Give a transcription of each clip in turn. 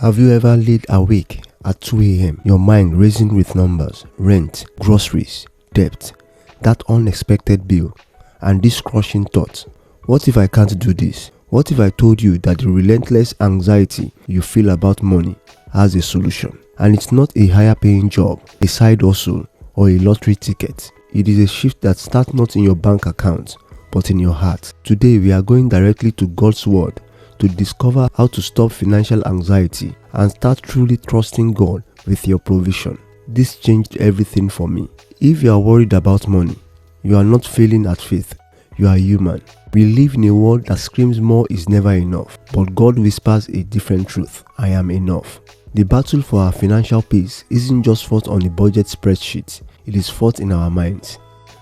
Have you ever laid awake at 2 a.m., your mind racing with numbers, rent, groceries, debt, that unexpected bill, and this crushing thought, what if I can't do this? What if I told you that the relentless anxiety you feel about money has a solution? And it's not a higher paying job, a side hustle, or a lottery ticket. It is a shift that starts not in your bank account, but in your heart. Today we are going directly to God's word to discover how to stop financial anxiety and start truly trusting God with your provision. This changed everything for me. If you are worried about money, you are not failing at faith. You are human. We live in a world that screams more is never enough, but God whispers a different truth. I am enough. The battle for our financial peace isn't just fought on a budget spreadsheet, it is fought in our minds.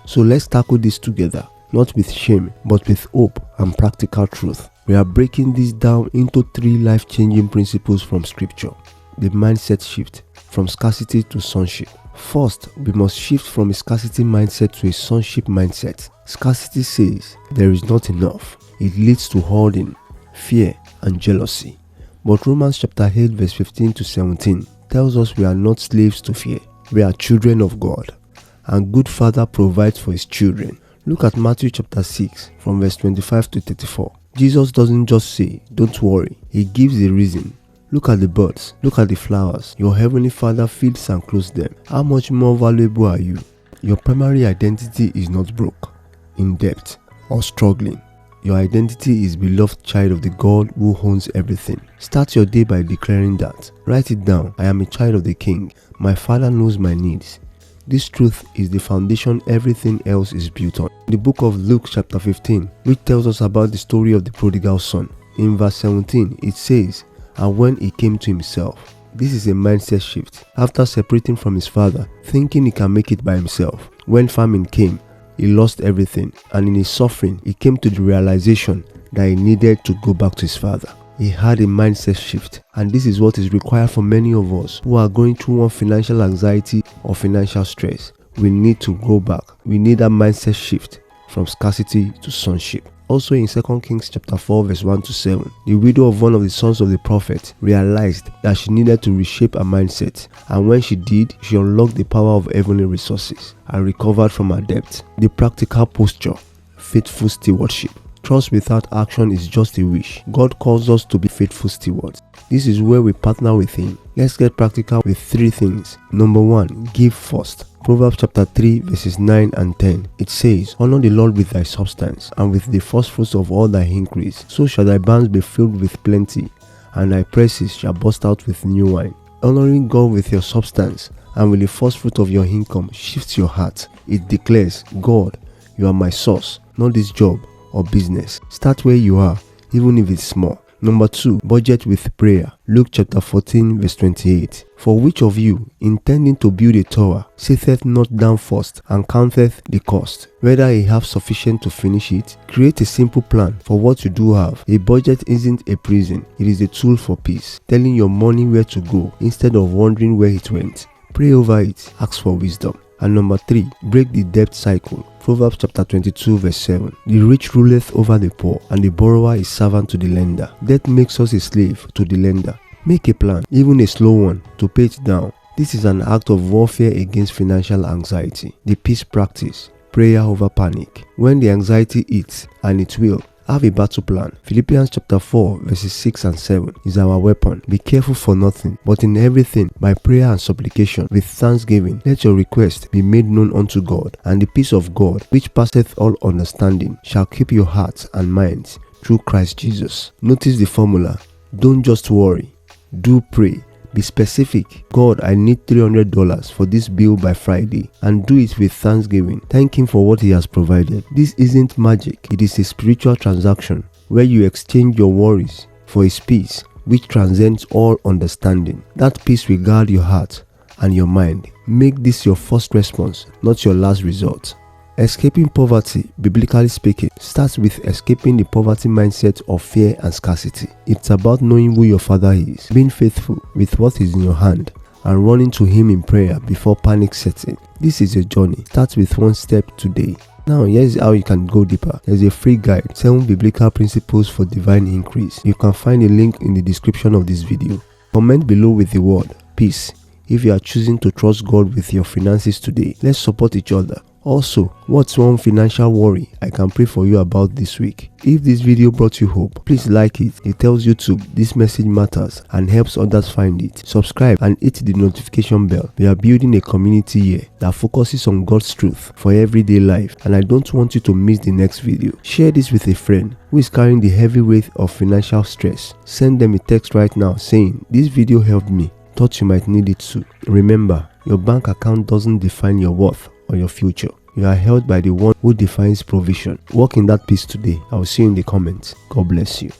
So let's tackle this together, not with shame, but with hope and practical truth. We are breaking this down into 3 life-changing principles from scripture. The mindset shift from scarcity to sonship. First, we must shift from a scarcity mindset to a sonship mindset. Scarcity says there is not enough. It leads to hoarding, fear, and jealousy. But Romans chapter 8 verse 15 to 17 tells us we are not slaves to fear. We are children of God, and good Father provides for his children. Look at Matthew chapter 6 from verse 25 to 34. Jesus doesn't just say, don't worry. He gives a reason. Look at the birds. Look at the flowers. Your heavenly Father feeds and clothes them. How much more valuable are you? Your primary identity is not broke, in debt, or struggling. Your identity is beloved child of the God who owns everything. Start your day by declaring that. Write it down. I am a child of the King. My Father knows my needs. This truth is the foundation everything else is built on. The book of Luke chapter 15, which tells us about the story of the prodigal son. In verse 17, it says, and when he came to himself. This is a mindset shift. After separating from his father, thinking he can make it by himself. When famine came, he lost everything, and in his suffering, he came to the realization that he needed to go back to his father. He had a mindset shift, and this is what is required for many of us who are going through one financial anxiety or financial stress. We need to go back. We need that mindset shift from scarcity to sonship. Also in 2 Kings chapter 4 verse 1 to 7, the widow of one of the sons of the prophet realized that she needed to reshape her mindset, and when she did, she unlocked the power of heavenly resources and recovered from her debt. The practical posture, faithful stewardship. Trust without action is just a wish. God calls us to be faithful stewards. This is where we partner with him. Let's get practical with 3 things. Number 1, give first. Proverbs chapter 3 verses 9 and 10. It says, honor the Lord with thy substance, and with the first fruits of all thy increase. So shall thy barns be filled with plenty, and thy presses shall burst out with new wine. Honoring God with your substance and with the first fruit of your income shifts your heart. It declares, God, you are my source, not this job or business. Start where you are, even if it's small. Number 2, budget with prayer. Luke chapter 14 verse 28. For which of you, intending to build a tower, sitteth not down first and counteth the cost, whether he have sufficient to finish it? Create a simple plan for what you do have. A budget isn't a prison, it is a tool for peace, telling your money where to go instead of wondering where it went. Pray over it, ask for wisdom. And number 3, break the debt cycle. Proverbs chapter 22 verse 7. The rich ruleth over the poor, and the borrower is servant to the lender. Debt makes us a slave to the lender. Make a plan, even a slow one, to pay it down. This is an act of warfare against financial anxiety. The peace practice, prayer over panic. When the anxiety hits, and it will, have a battle plan. Philippians chapter 4 verses 6 and 7 is our weapon. Be careful for nothing, but in everything by prayer and supplication with thanksgiving let your request be made known unto God, and the peace of God, which passeth all understanding, shall keep your hearts and minds through Christ Jesus. Notice the formula. Don't just worry. Do pray. Be specific. God, I need $300 for this bill by Friday, and do it with thanksgiving. Thank him for what he has provided. This isn't magic. It is a spiritual transaction where you exchange your worries for his peace, which transcends all understanding. That peace will guard your heart and your mind. Make this your first response, not your last resort. Escaping poverty, biblically speaking, starts with escaping the poverty mindset of fear and scarcity. It's about knowing who your Father is, being faithful with what is in your hand, and running to him in prayer before panic sets in. This is a journey. Start with one step today. Now, here's how you can go deeper. There's a free guide, 7 biblical principles for divine increase. You can find a link in the description of this video. Comment below with the word peace if you are choosing to trust God with your finances today. Let's support each other. Also, what's one financial worry I can pray for you about this week? If this video brought you hope, please like it. It tells YouTube this message matters and helps others find it. Subscribe and hit the notification bell. We are building a community here that focuses on God's truth for everyday life, and I don't want you to miss the next video. Share this with a friend who is carrying the heavy weight of financial stress. Send them a text right now saying, "This video helped me. Thought you might need it too." Remember, your bank account doesn't define your worth or your future. You are held by the one who defines provision. Walk in that peace today. I will see you in the comments. God bless you.